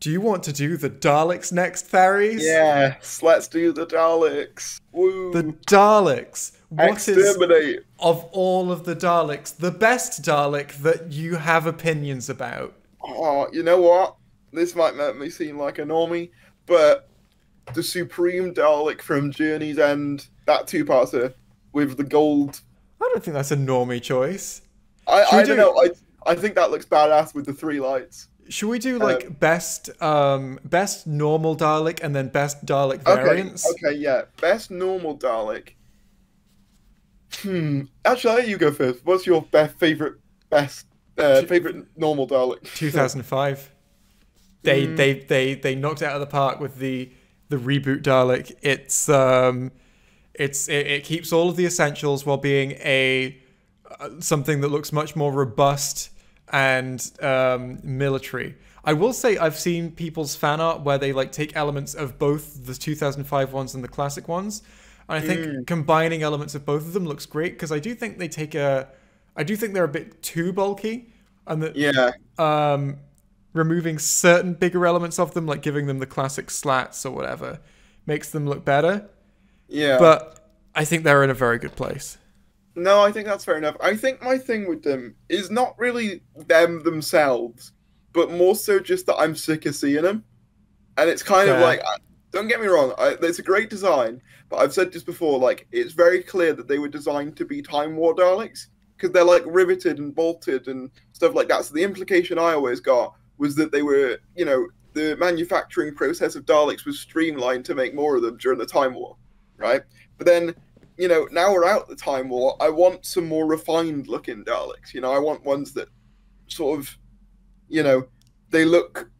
Do you want to do the Daleks next, Tharries? Yes, let's do the Daleks. The Woo! Daleks. What is, Exterminate. of all of the Daleks, the best Dalek that you have opinions about? Oh, you know what? This might make me seem like a normie, but the Supreme Dalek from Journey's End, that two-parter with the gold. I don't think that's a normie choice. I, Should we I don't do? know. I think that looks badass with the three lights. Should we do Um, like best normal Dalek and then best Dalek okay, variants? okay, yeah. Best normal Dalek. Actually, I'll let you go first. What's your best favorite normal Dalek? 2005. They knocked it out of the park with the reboot Dalek. It keeps all of the essentials while being a something that looks much more robust and military. I will say I've seen people's fan art where they like take elements of both the 2005 ones and the classic ones. And I think combining elements of both of them looks great because I do think they're a bit too bulky, and that Yeah, removing certain bigger elements of them, like giving them the classic slats or whatever, makes them look better. yeah. But I think they're in a very good place. No, I think that's fair enough. I think my thing with them is not really them themselves, but more so just that I'm sick of seeing them. And it's kind of Fair. like, don't get me wrong, it's a great design, but I've said this before, like, it's very clear that they were designed to be Time War Daleks, because they're, like, riveted and bolted and stuff like that. So the implication I always got was that they were, the manufacturing process of Daleks was streamlined to make more of them during the Time War, right? But then, now we're out the Time War, I want some more refined looking Daleks. I want ones that sort of, they look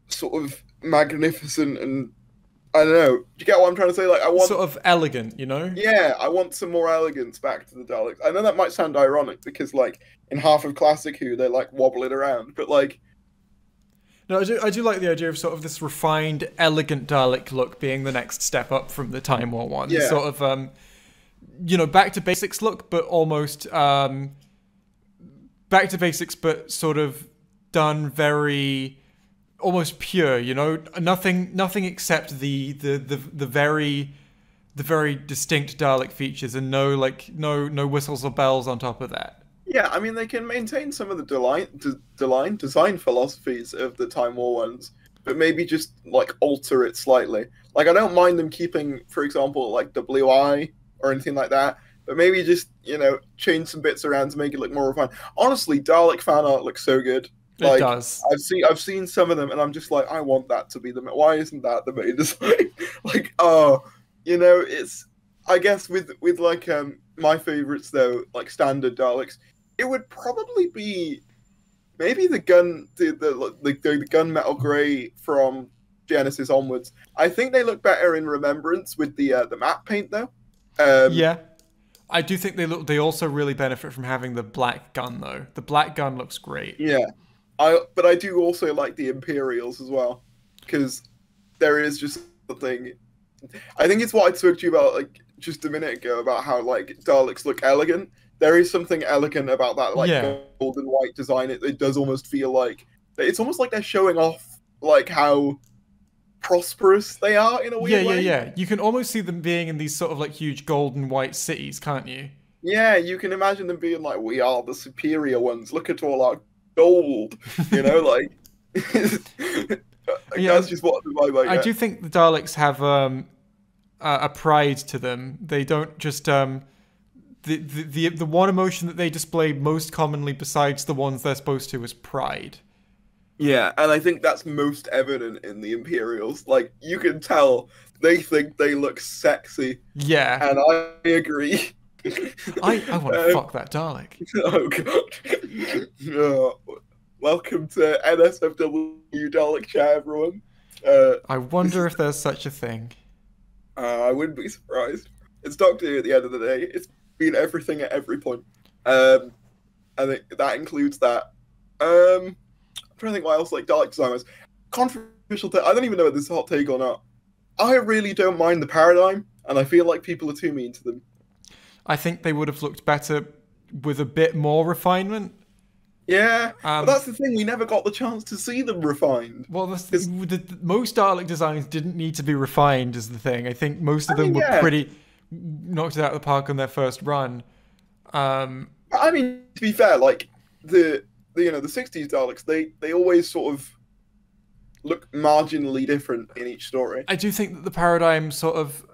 sort of magnificent and I don't know. Do you get what I'm trying to say? Like, I want, Sort of elegant, you know? yeah, I want some more elegance back to the Daleks. I know that might sound ironic because, like, in half of Classic Who, they're like wobbling around, but like, No, I do like the idea of sort of this refined, elegant Dalek look being the next step up from the Time War one. Yeah. Sort of, back to basics look, but almost back to basics, but sort of done very almost pure. Nothing except the very distinct Dalek features, and no whistles or bells on top of that. yeah, I mean, they can maintain some of the design philosophies of the Time War ones, but maybe just like alter it slightly. Like, I don't mind them keeping, for example, like the blue eye or anything like that, but maybe just change some bits around to make it look more refined. Honestly, Dalek fan art looks so good. It Like, does. I've seen some of them, and I'm just like, I want that to be the. Why isn't that the main design? Like, oh, it's. I guess with like my favorites though, like standard Daleks, it would probably be maybe the gunmetal grey from Genesis onwards. I think they look better in Remembrance with the matte paint though. Yeah. I do think they also really benefit from having the black gun though. The black gun looks great. Yeah, but I do also like the Imperials as well, because there is just something. I think it's what I spoke to you about like just a minute ago about how like Daleks look elegant. There is something elegant about that like Yeah. gold and white design. It does almost feel like it's almost like they're showing off like how prosperous they are in a Yeah, weird yeah, way. yeah. You can almost see them being in these sort of like huge gold and white cities, can't you? Yeah, you can imagine them being like, "We are the superior ones. Look at all our gold." Like Yeah, that's just what the vibe I I get. do think the Daleks have a pride to them. They don't just the one emotion that they display most commonly, besides the ones they're supposed to, is pride. Yeah, and I think that's most evident in the Imperials. Like, you can tell they think they look sexy, Yeah, and I agree. I want to fuck that Dalek. Oh god. Welcome to NSFW Dalek chat, everyone. I wonder if there's such a thing. I wouldn't be surprised. It's Doctor Who at the end of the day. It's been everything at every point. I think that includes that. I'm trying to think what else like Dalek design was. Controversial. I don't even know if this is a hot take or not. I really don't mind the paradigm, and I feel like people are too mean to them. I think they would have looked better with a bit more refinement. Yeah, but Um, that's the thing. We never got the chance to see them refined. well, Because most Dalek designs didn't need to be refined, is the thing. I think most of I them mean, were yeah. pretty knocked it out of the park on their first run. Um, I mean, to be fair, like the 60s Daleks, they always sort of look marginally different in each story. I do think that the paradigm sort of,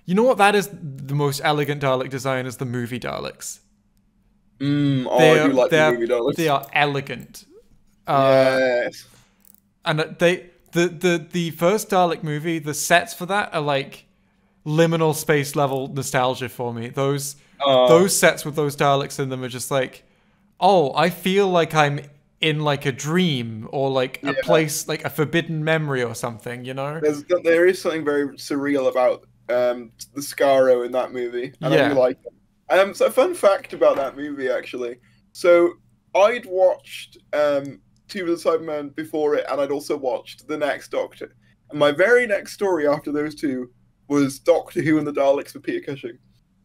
you know what, that is the most elegant Dalek design is the movie Daleks. Oh, I do like the movie They Daleks. are elegant. Uh, Yes. and the first Dalek movie, the sets for that are like liminal space level nostalgia for me. Uh, Those sets with those Daleks in them are just like, oh, I feel like I'm in like a dream or like a yeah. place like a forbidden memory or something, you know? There is something very surreal about the Scaro in that movie, and I do Yeah. like it. So a fun fact about that movie actually. So I'd watched Two of the Cybermen before it, and I'd also watched the next Doctor. And my very next story after those two was Doctor Who and the Daleks with Peter Cushing.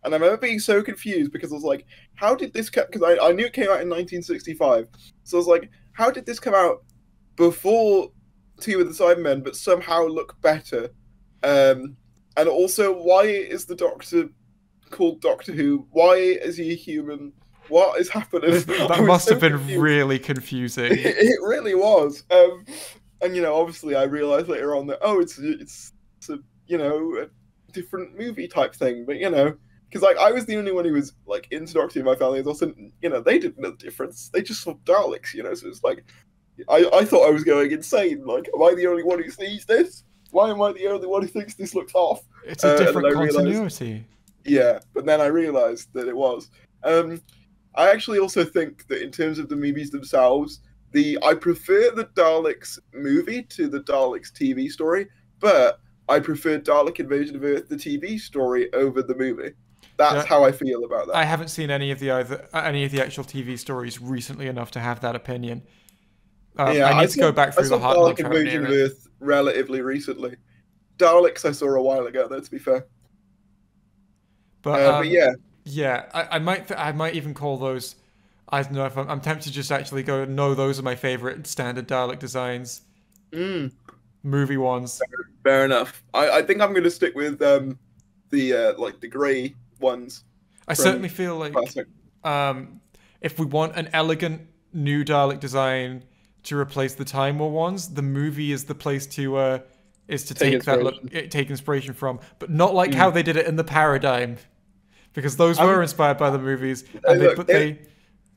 And I remember being so confused because I was like, how did this come? Because I knew it came out in 1965. So I was like, how did this come out before Two of the Cybermen, but somehow look better? And also, why is the Doctor called Doctor Who? Why is he a human? What is happening? That must have been really confusing. It really was. And obviously, I realized later on that it's a a different movie type thing. But because like I was the only one who was like into Doctor Who in my family. It was also they didn't know the difference. They just saw Daleks. So it's like I thought I was going insane. Like, am I the only one who sees this? Why am I the only one who thinks this looks off? It's a And then different I realized, continuity. yeah, but then I realized that it was. I actually also think that in terms of the movies themselves, I prefer the Daleks movie to the Daleks TV story, but I prefer Dalek Invasion of Earth, the TV story, over the movie. That's Yeah, how I feel about I that. haven't seen any of the actual TV stories recently enough to have that opinion. Yeah, I need to go back I through the saw hot look Dalek for it Invasion near of it. Earth relatively recently. Daleks I saw a while ago, though, to be fair. But But yeah, yeah, I might even call those. I don't know if I'm tempted to just actually go. No, those are my favorite standard Dalek designs, mm, movie ones. fair enough. I think I'm going to stick with the like the grey ones I from certainly feel like Classic. um, if we want an elegant new Dalek design to replace the Time War ones, the movie is the place to Take take that look, inspiration. take inspiration from, but not like how Mm. they did it in the Paradigm, because those I were mean, inspired by the movies, they and look. they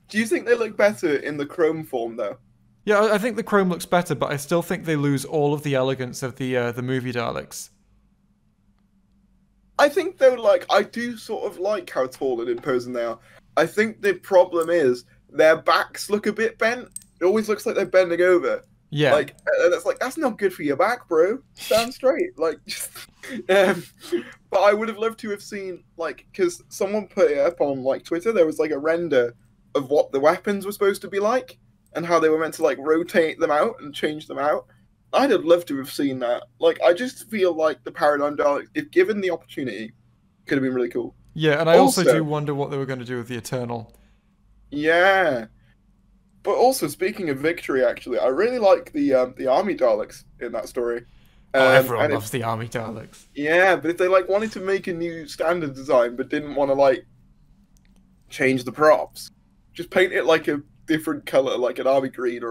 Do you think they look better in the chrome form though? yeah, I think the Chrome looks better, but I still think they lose all of the elegance of the movie Daleks. I think though, like I do sort of like how tall and imposing they are. I think the problem is their backs look a bit bent. It always looks like they're bending over. Yeah, Like and it's like that's not good for your back, bro. Stand straight. Like, um, but I would have loved to have seen like because someone put it up on like Twitter. There was like a render of what the weapons were supposed to be like and how they were meant to like rotate them out and change them out. I'd have loved to have seen that. Like, I just feel like the Paradigm Daleks, if given the opportunity, could have been really cool. yeah, and I also do Also, wonder what they were going to do with the Eternal. yeah. But also, speaking of victory, actually, I really like the army Daleks in that story. Oh, everyone And if loves the Army Daleks. yeah, but if they like wanted to make a new standard design but didn't want to like change the props, just paint it like a different color, like an army green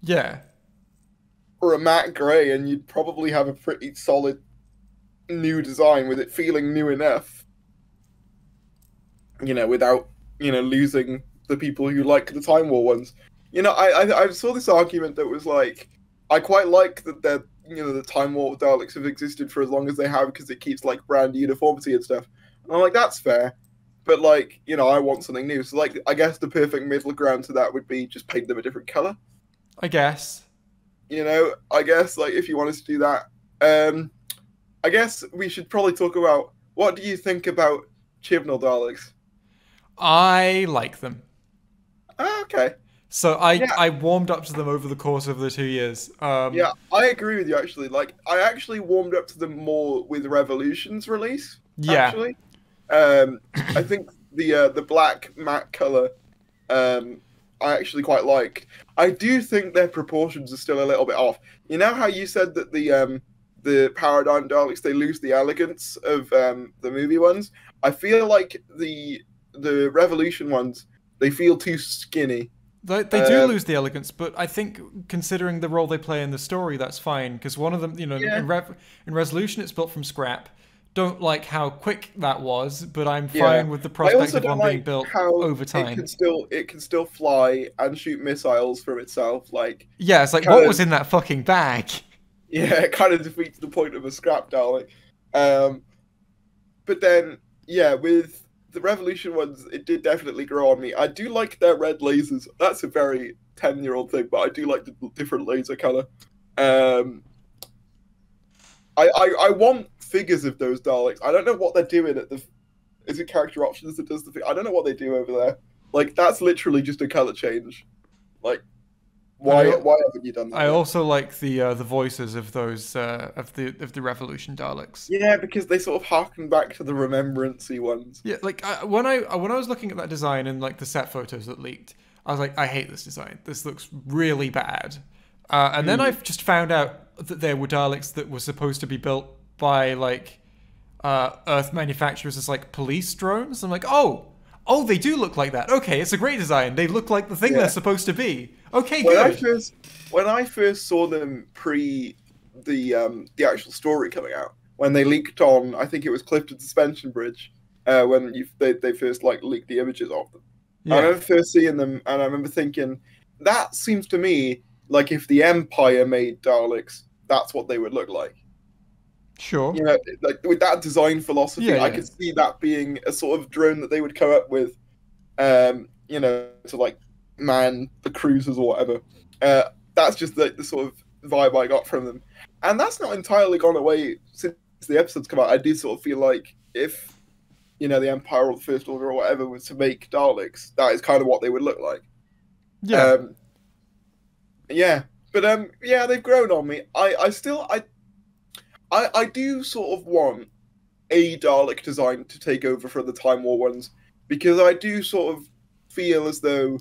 Yeah, or a matte gray, and you'd probably have a pretty solid new design with it feeling new enough. Without losing the people who like the Time War ones. I saw this argument that was like, I quite like that the Time War Daleks have existed for as long as they have because it keeps like brand uniformity and stuff. And I'm like, that's fair, but like I want something new. So like, I guess the perfect middle ground to that would be just paint them a different color. I guess. I guess like if you wanted to do that, I guess we should probably talk about what do you think about Chibnall Daleks? I like them. Ah, okay. So I Yeah, I warmed up to them over the course of the 2 years. yeah, I agree with you actually. Like, I actually warmed up to them more with Revolution's release. Yeah, Actually, I think the black matte color, um, I actually quite like. I do think their proportions are still a little bit off. You know how you said that the Paradigm Daleks, they lose the elegance of the movie ones? I feel like the Revolution ones, they feel too skinny. They do lose the elegance, but I think considering the role they play in the story, that's fine. Because one of them, Yeah, in Resolution, it's built from scrap. Don't like how quick that was, but I'm yeah. fine with the I prospect also of don't one being like built how over time. it can still fly and shoot missiles from itself. Like, Yeah, it's like, kind what was of, in that fucking bag? yeah, it kind of defeats the point of a scrap Dalek. Um, but then, yeah, with the Revolution ones, it did definitely grow on me. I do like their red lasers. That's a very 10-year-old thing, but I do like the different laser color. Um, I want figures of those Daleks. I don't know what they're doing at the. Is it character options that does the thing? I don't know what they do over there. Like, that's literally just a color change. Like, why haven't you done that I yet? also like the voices of those of the Revolution Daleks. Yeah, because they sort of harken back to the remembrancy ones. Yeah, like when I was looking at that design and like the set photos that leaked, I was like, I hate this design. This looks really bad. And then I've just found out that there were Daleks that were supposed to be built by like Earth manufacturers as like police drones. I'm like, oh, they do look like that. Okay, it's a great design. They look like the thing they're Yeah. supposed to be. Okay, When I good. first when I first saw them pre the actual story coming out, when they leaked on, I think it was Clifton Suspension Bridge, when they first like leaked the images of them. I Yeah, remember first seeing them, and I remember thinking, that seems to me like if the Empire made Daleks, that's what they would look like. sure. You know, like with that design philosophy, Yeah, I yeah. could see that being a sort of drone that they would come up with, you know, to like man the cruisers or whatever. That's just the sort of vibe I got from them, and that's not entirely gone away since the episodes come out. I do sort of feel like if the Empire or the First Order or whatever was to make Daleks, that is kind of what they would look like. Yeah. Um, yeah, but yeah, they've grown on me. I still I do sort of want a Dalek design to take over for the Time War ones, because I do sort of feel as though,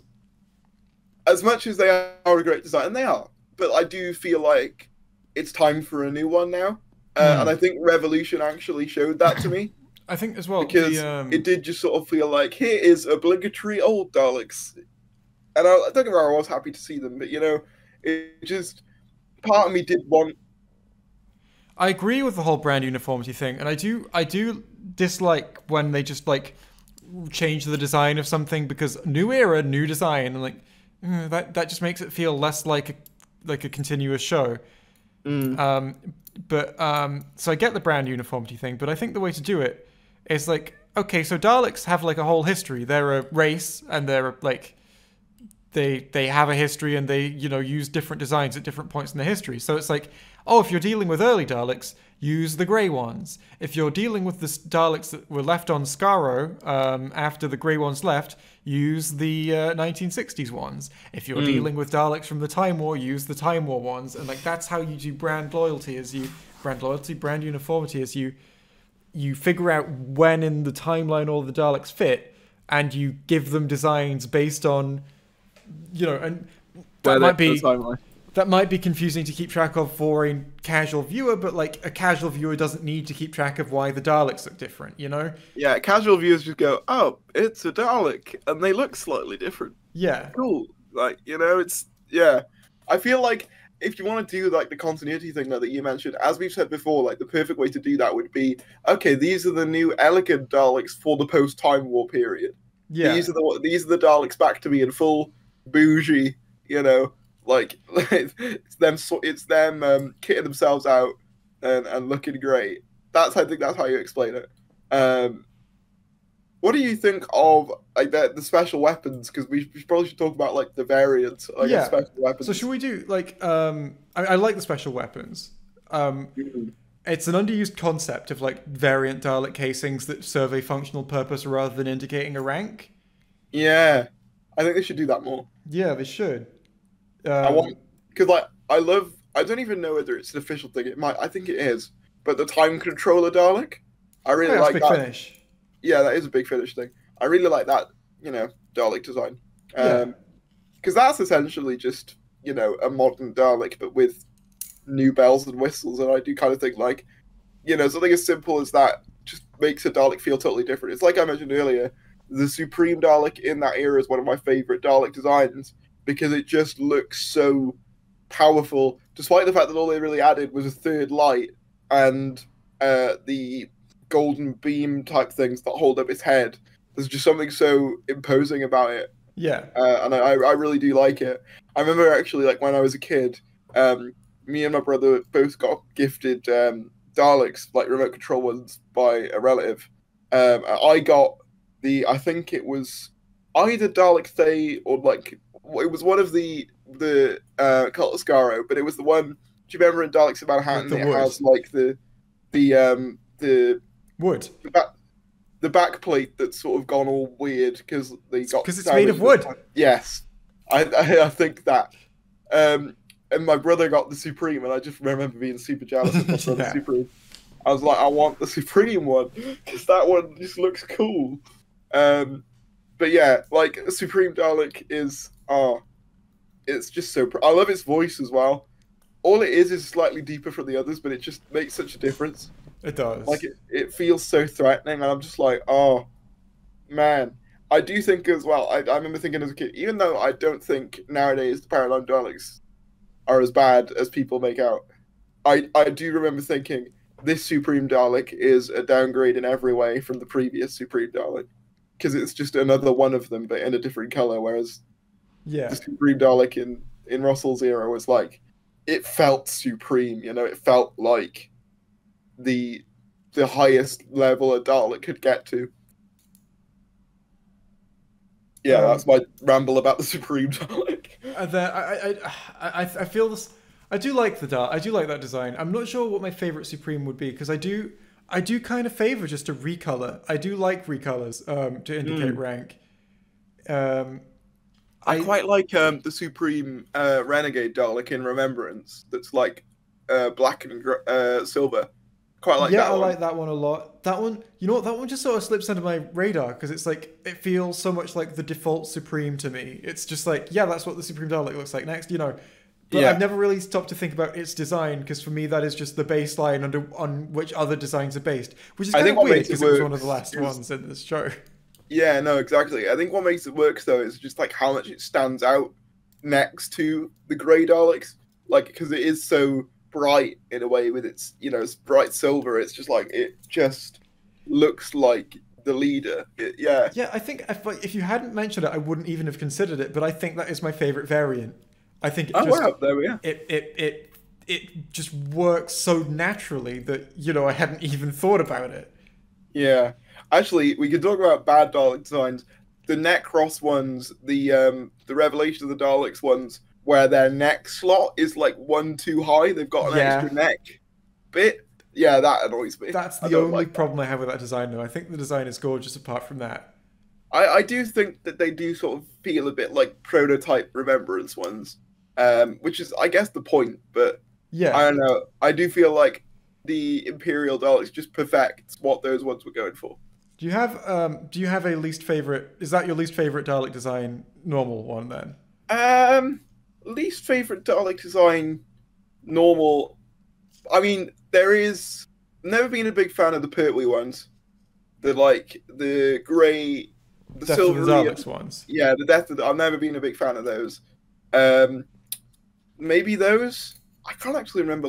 as much as they are a great design, and they are, but I do feel like it's time for a new one now. And I think Revolution actually showed that to me, I think as well because it did just sort of feel like, here is obligatory old Daleks. And I don't get me wrong, I was happy to see them, but it just, part of me did want. I agree with the whole brand uniformity thing, and I do dislike when they just like change the design of something because new era, new design, and like that just makes it feel less like a continuous show. Mm. So I get the brand uniformity thing, but I think the way to do it is like, okay, so Daleks have like a whole history. They're a race, and they're like they have a history, and they use different designs at different points in their history. So it's like, oh, if you're dealing with early Daleks, use the grey ones. If you're dealing with the Daleks that were left on Skaro after the grey ones left, use the 1960s ones. If you're dealing with Daleks from the Time War, use the Time War ones. And like that's how you do brand loyalty, brand uniformity, as you figure out when in the timeline all the Daleks fit, and you give them designs based on, and that might be confusing to keep track of for a casual viewer, but like a casual viewer doesn't need to keep track of why the Daleks look different, Yeah, casual viewers just go, oh, it's a Dalek, and they look slightly different. Yeah. Cool. Like, it's, yeah. I feel like if you want to do like the continuity thing that you mentioned, as we've said before, like the perfect way to do that would be, okay, these are the new elegant Daleks for the post-Time War period. Yeah. These are the Daleks back to being full bougie, like it's them kitting themselves out and looking great. I think that's how you explain it. What do you think of like the special weapons? Because we probably should talk about like the variants, like Yeah. special weapons. So should we do like I like the special weapons. Mhm. It's an underused concept of like variant Dalek casings that serve a functional purpose rather than indicating a rank. Yeah, I think they should do that more. Yeah, they should. I want, because like I don't even know whether it's an official thing. I think it is, but the time controller Dalek, I really That's like Big that. Finish. Yeah, that is a big Finish thing. I really like that, Dalek design. Yeah. because that's essentially just a modern Dalek, but with new bells and whistles. And I do kind of think like something as simple as that just makes a Dalek feel totally different. It's like I mentioned earlier, the Supreme Dalek in that era is one of my favorite Dalek designs because it just looks so powerful, despite the fact that all they really added was a third light and the golden beam type things that hold up its head. There's just something so imposing about it. Yeah. And I really do like it. I remember actually, like, when I was a kid, me and my brother both got gifted Daleks, like remote control ones, by a relative. I got I think it was either Dalek Thay or like it was one of the Cult of Skaro, but it was the one. Do you remember in Daleks of Manhattan? With the It wood. has like the Wood. the back plate that's sort of gone all weird because they got Because it's made of wood. Yes, I think that. And my brother got the Supreme, and I just remember being super jealous of my brother's Yeah. Supreme. I was like, I want the Supreme one because that one just looks cool. But yeah, like Supreme Dalek is it's just so. I love its voice as well. All it is slightly deeper from the others, but it just makes such a difference. It does. Like it feels so threatening, and I'm just like, oh man. I do think as well. I remember thinking as a kid, even though I don't think nowadays the Paradigm Daleks are as bad as people make out, I do remember thinking this Supreme Dalek is a downgrade in every way from the previous Supreme Dalek because it's just another one of them, but in a different color. Whereas yeah. the Supreme Dalek in Russell's era was like, it felt supreme. It felt like the highest level a Dalek could get to. Yeah, that's my ramble about the Supreme Dalek. I feel this. I do like I do like that design. I'm not sure what my favorite Supreme would be because I do kind of favor just a recolor. I do like recolors to indicate rank. I quite like the Supreme Renegade Dalek in Remembrance. That's like black and silver. Quite like that one. Yeah, I like that one a lot. That one, you know what? That one just sort of slips under my radar because it's like it feels so much like the default Supreme to me. It's just like, yeah, that's what the Supreme Dalek looks like next, But Yeah. I've never really stopped to think about its design because for me that is just the baseline on which other designs are based, which is kind of weird because it was one of the last ones in this show. Yeah, no, exactly. I think what makes it work though is just like how much it stands out next to the Grey Daleks, like because it is so bright in a way with its it's bright silver. It's just like it just looks like the leader. Yeah. Yeah, I think if you hadn't mentioned it, I wouldn't even have considered it. But I think that is my favorite variant. I think There we are. It just works so naturally that I hadn't even thought about it. Yeah. Actually, we could talk about bad Dalek designs. The Necros ones, the Revelation of the Daleks ones, where their neck slot is like one too high. They've got an extra neck bit. Yeah, that annoys me. That's the only problem I have with that design, though. I think the design is gorgeous apart from that. I do think that they do sort of feel a bit like prototype Remembrance ones, which is, I guess, the point. But yeah, I don't know. I do feel like the Imperial Daleks just perfects what those ones were going for. Do you have a least favorite? Is that your least favorite Dalek design? Normal one then? Least favorite Dalek design, normal. I mean, there is never been a big fan of the Pertwee ones. The grey, the Death silvery of the Daleks ones. Yeah, the Death of the, I've never been a big fan of those. Maybe those. I can't actually remember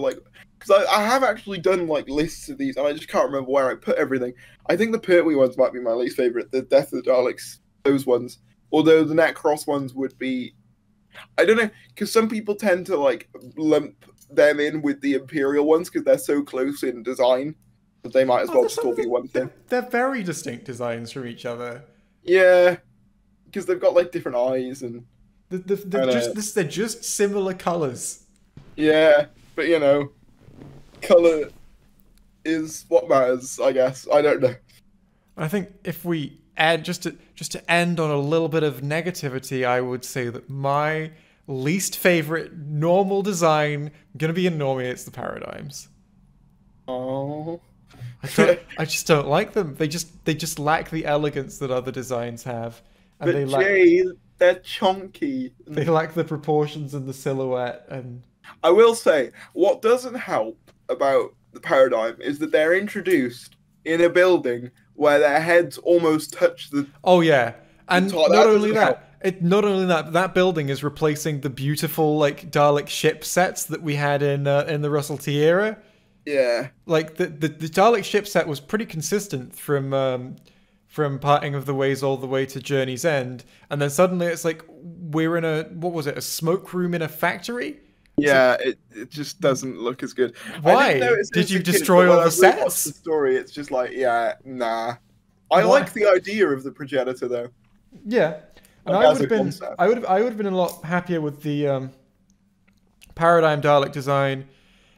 because I have actually done lists of these and I just can't remember where I put everything. I think the Pertwee ones might be my least favorite. The Death of the Daleks, those ones. Although the Necros ones would be. I don't know, because some people tend to lump them in with the Imperial ones because they're so close in design that they might as well just all be one thing. They're very distinct designs from each other. Yeah, because they've got different eyes and they're just similar colors. Yeah, but color is what matters, I guess. I don't know. I think if we add just to end on a little bit of negativity, I would say that my least favorite normal design, I'm gonna be a normie, it's the Paradigms. Oh, I just don't like them. They just lack the elegance that other designs have. And but Jay, They're chunky. They lack the proportions and the silhouette, and I will say, what doesn't help about the paradigm is that they're introduced in a building where their heads almost touch the. oh yeah, and top. not That only doesn't help. that, that building is replacing the beautiful like Dalek ship sets that we had in the Russell T era. Yeah. Like the Dalek ship set was pretty consistent from Parting of the Ways all the way to Journey's End, and then suddenly it's like we're in a what was it, a smoke room in a factory? Yeah, it just doesn't look as good. Why? I didn't notice it Did as you a kid, destroy but when all the I've rewatched sets? The story, it's just like, yeah, nah. I Why? like the idea of the progenitor though. Yeah, and Like, I as would have a been concept. I would have been a lot happier with the paradigm Dalek design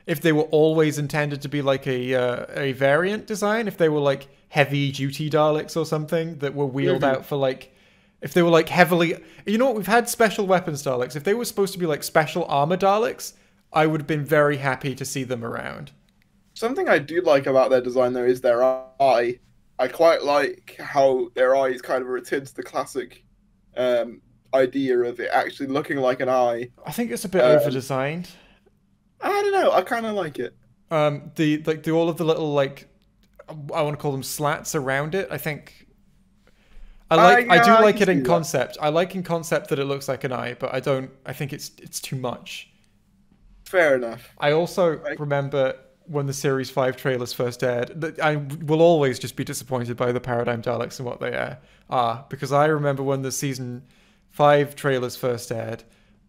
if they were always intended to be like a variant design. If they were like heavy duty Daleks or something that were wheeled out for like. If they were like heavily, you know what, we've had special weapons Daleks. If they were supposed to be like special armor Daleks, I would have been very happy to see them around. Something I do like about their design though is their eye. I quite like how their eyes kind of returns the classic idea of it actually looking like an eye. I think it's a bit over designed. I don't know. I kind of like it. The all of the little like, I want to call them slats around it. I think. I do like it in concept. I like in concept that it looks like an eye, but I don't. I think it's too much. Fair enough. I also remember when the Series 5 trailers first aired, that I will always just be disappointed by the Paradigm Daleks and what they are. Because I remember when the Season 5 trailers first aired,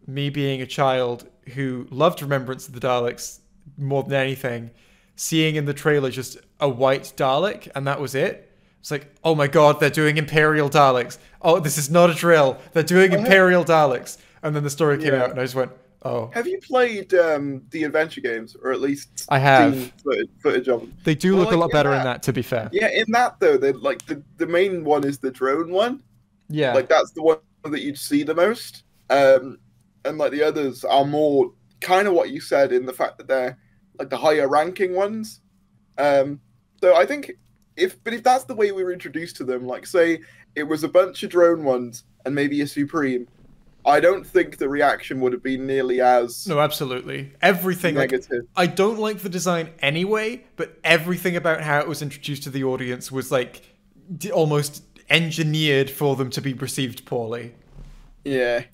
me being a child who loved Remembrance of the Daleks more than anything, seeing in the trailer just a white Dalek, and that was it. It's like, oh my god, they're doing Imperial Daleks. Oh, this is not a drill. They're doing Imperial Daleks. And then the story came out, and I just went, oh. Have you played the adventure games, or at least I have seen footage of them? They do look like, a lot better in that, to be fair. Yeah, in that though, they like the main one is the drone one. Yeah, Like that's the one that you'd see the most. And like the others are more kind of what you said in the fact that they're like the higher ranking ones. So I think if that's the way we were introduced to them, like say it was a bunch of drone ones and maybe a Supreme, I don't think the reaction would have been nearly as no, absolutely. Everything negative. I don't like the design anyway, but everything about how it was introduced to the audience was like almost engineered for them to be received poorly. Yeah.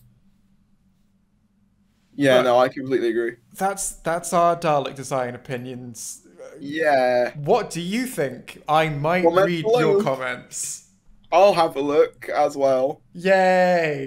Yeah, no, I completely agree. That's our Dalek design opinions. Yeah. What do you think? I might read your comments. I'll have a look as well. Yay!